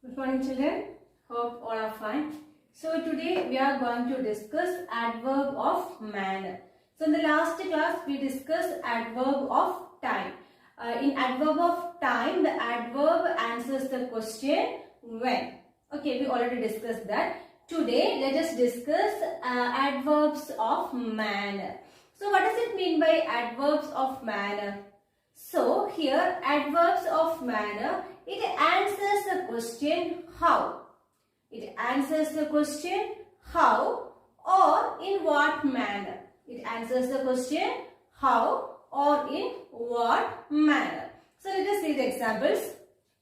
Good morning, children. Hope all are fine. So today we are going to discuss adverb of manner. So in the last class we discussed adverb of time. In adverb of time, the adverb answers the question when. Okay, we already discussed that. Today let us discuss adverbs of manner. So what does it mean by adverbs of manner? So here adverbs of manner, it answers the question how. It answers the question how or in what manner. It answers the question how or in what manner. So let us see the examples.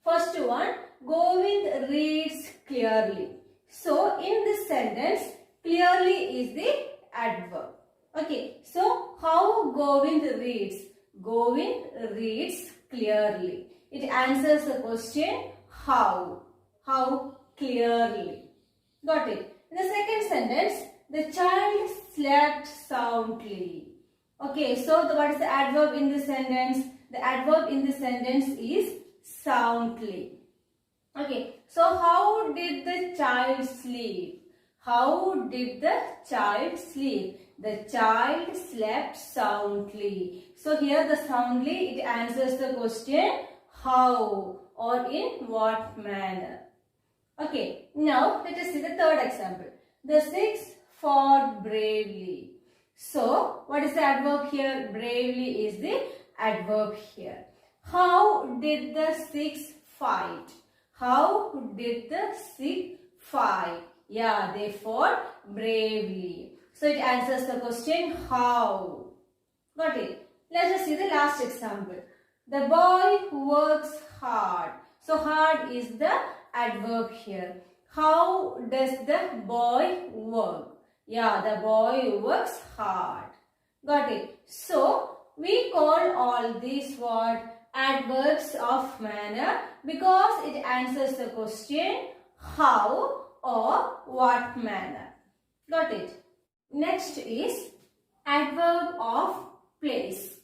First one, Govind reads clearly. So in this sentence, clearly is the adverb. Okay, so how Govind reads? Govind reads clearly. It answers the question how. How clearly. Got it. In the second sentence, the child slept soundly. Okay, so what is the adverb in this sentence? The adverb in this sentence is soundly. Okay, so how did the child sleep? How did the child sleep? The child slept soundly. So here the soundly, it answers the question how or in what manner. Okay, now let us see the third example. The six fought bravely. So what is the adverb here? Bravely is the adverb here. How did the six fight? How did the six fight? Yeah, they fought bravely. So it answers the question how. Got it? Let us see the last example. The boy works hard. So hard is the adverb here. How does the boy work? Yeah, the boy works hard. Got it? So we call all these what? Adverbs of manner because it answers the question how or what manner. Got it? Next is adverb of place.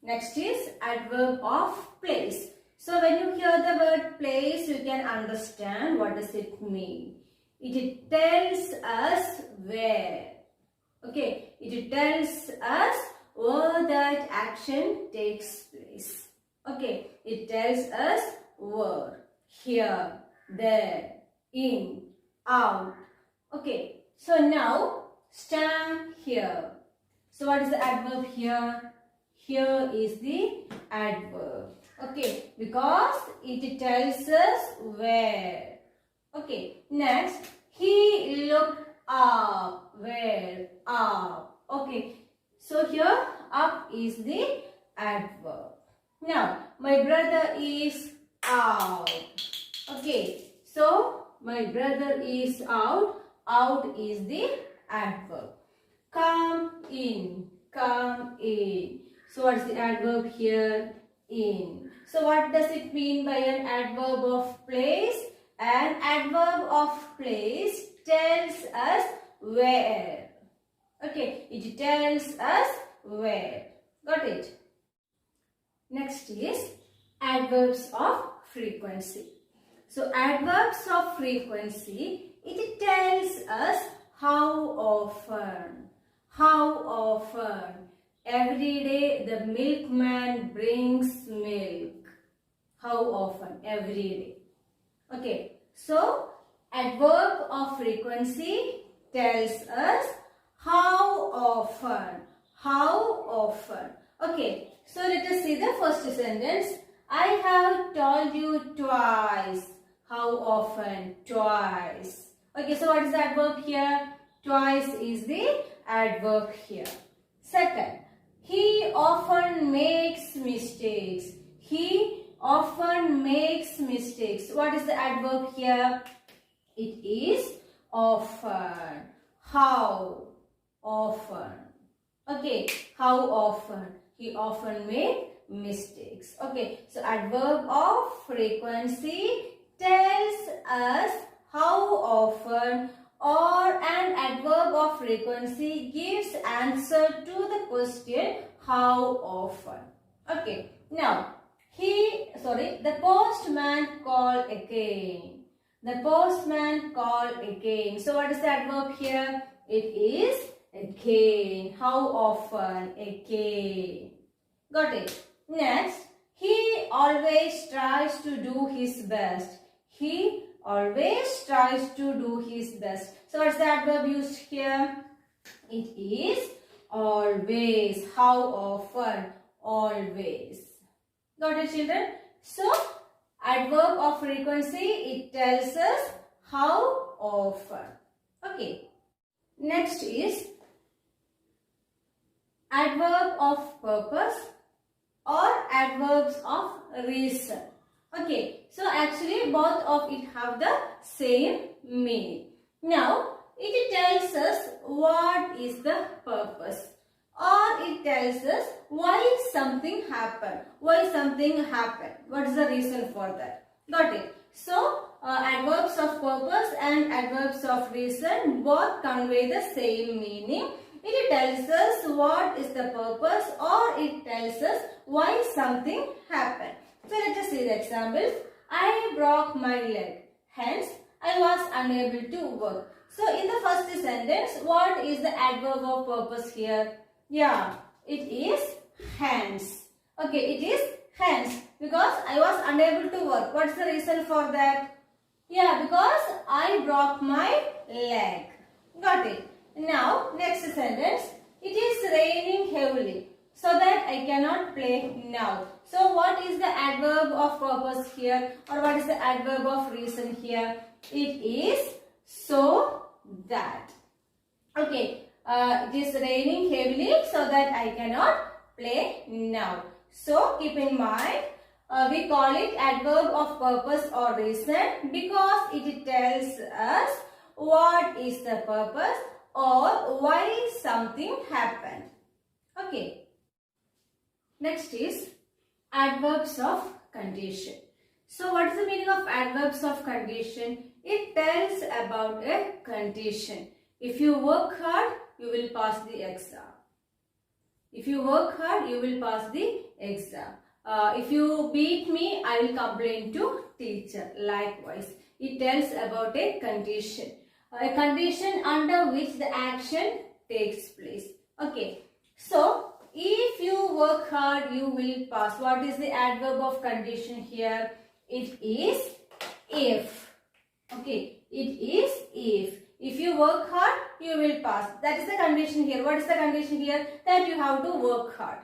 Next is adverb of place. So when you hear the word place, you can understand what does it mean. It tells us where. Okay, it tells us where that action takes place. Okay, it tells us where, here, there, in, out. Okay, so now stand here. So what is the adverb here? Here is the adverb. Okay, because it tells us where. Okay, next, he looked up. Where? Up. Okay, so here up is the adverb. Now, my brother is out. Okay, so my brother is out. Out is the adverb. Come in. Come in. So what is the adverb here? In. So what does it mean by an adverb of place? An adverb of place tells us where. Okay, it tells us where. Got it? Next is adverbs of frequency. So adverbs of frequency, it tells us how often. How often. Every day the milkman brings milk. How often? Every day. Okay. So adverb of frequency tells us how often. How often. Okay. So let us see the first sentence. I have told you twice. How often? Twice. Okay. So what is the adverb here? Twice is the adverb here. Second, he often makes mistakes. He often makes mistakes. What is the adverb here? It is often. How often? Okay, how often? He often makes mistakes. Okay, so adverb of frequency tells us how often, or an adverb of frequency gives answer to the question how often. Okay, now the postman called again. The postman called again. So what is the adverb here? It is again. How often? Again. Got it. Next, he always tries to do his best. He always tries to do his best. So what's the adverb used here? It is always. How often? Always. Got it, children? So adverb of frequency, it tells us how often. Okay. Next is adverb of purpose or adverbs of reason. Okay. So actually both of it have the same meaning. Now it tells us what is the purpose, or it tells us why something happened. Why something happened. What is the reason for that? Got it. So adverbs of purpose and adverbs of reason both convey the same meaning. It tells us what is the purpose, or it tells us why something happened. So let us see the examples. I broke my leg, hence I was unable to work. So in the first sentence, what is the adverb of purpose here? Yeah, it is hence. Okay, it is hence because I was unable to work. What's the reason for that? Yeah, because I broke my leg. Got it. Now, next sentence. It is raining heavily, so that I cannot play now. So, what is the adverb of purpose here, or what is the adverb of reason here? It is so that. Okay. It is raining heavily, so that I cannot play now. So keep in mind, we call it adverb of purpose or reason because it tells us what is the purpose or why something happened. Okay. Next is adverbs of condition. So what is the meaning of adverbs of condition? It tells about a condition. If you work hard, you will pass the exam. If you work hard, you will pass the exam. If you beat me, I will complain to teacher. Likewise, it tells about a condition under which the action takes place. Okay. So, if you work hard, you will pass. What is the adverb of condition here? It is if. Okay. It is if. If you work hard, you will pass. That is the condition here. What is the condition here? That you have to work hard.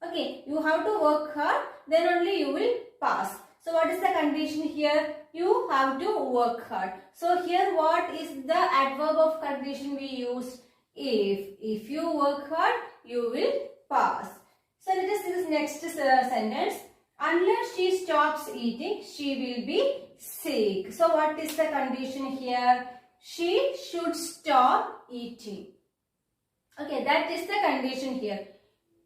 Okay, you have to work hard, then only you will pass. So what is the condition here? You have to work hard. So here what is the adverb of condition we use? If. If you work hard, you will pass. So let us see this next sentence. Unless she stops eating, she will be sick. So what is the condition here? She should stop eating. Okay, that is the condition here.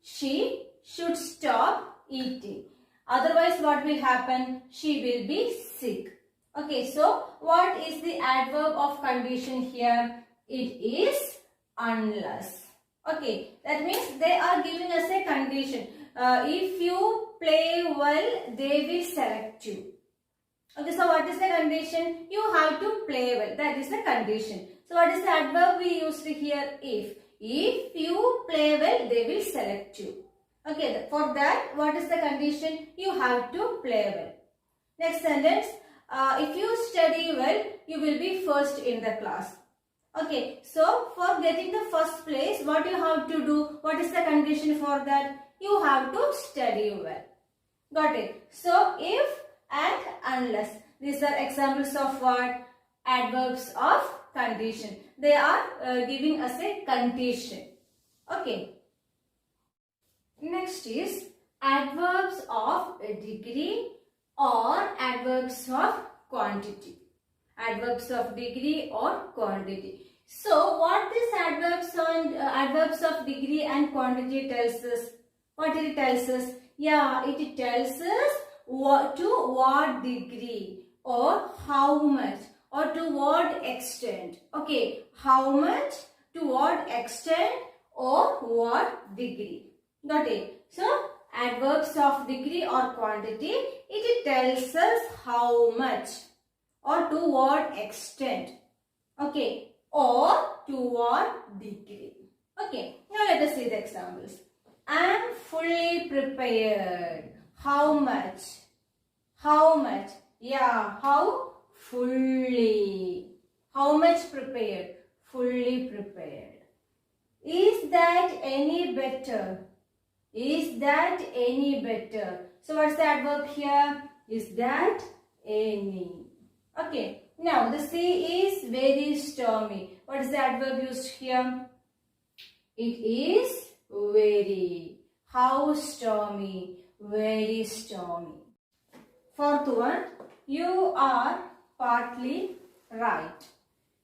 She should stop eating. Otherwise, what will happen? She will be sick. Okay, so what is the adverb of condition here? It is unless. Okay, that means they are giving us a condition. If you play well, they will select you. Okay, so what is the condition? You have to play well. That is the condition. So what is the adverb we used here? If. If you play well, they will select you. Okay, for that, what is the condition? You have to play well. Next sentence. If you study well, you will be first in the class. Okay, so for getting the first place, what you have to do? What is the condition for that? You have to study well. Got it? So, if and unless. These are examples of what? Adverbs of condition. They are giving us a condition. Okay. Next is adverbs of degree or adverbs of quantity. Adverbs of degree or quantity. So, what this adverbs of degree and quantity tells us? What it tells us? Yeah, it tells us to what degree or how much or to what extent. Okay, how much, to what extent or what degree. Got it? So, adverbs of degree or quantity, it tells us how much or to what extent. Okay, or to what degree. Okay, now let us see the examples. I am fully prepared. How much? How much? Yeah, how? Fully. How much prepared? Fully prepared. Is that any better? Is that any better? So what's the adverb here? Is that any? Okay. Now the sea is very stormy. What is the adverb used here? It is very. How stormy? Very stormy. Fourth one. You are partly right.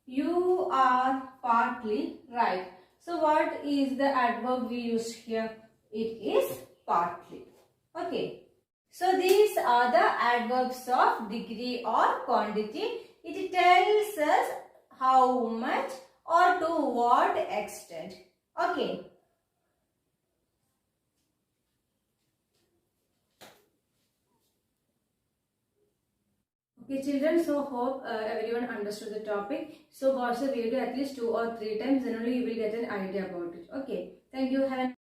You are partly right. So what is the adverb we use here? It is partly. Okay. So these are the adverbs of degree or quantity. It tells us how much or to what extent. Okay. Okay children, so hope everyone understood the topic. So watch the video at least 2 or 3 times, then only you will get an idea about it. Okay. Thank you. Have a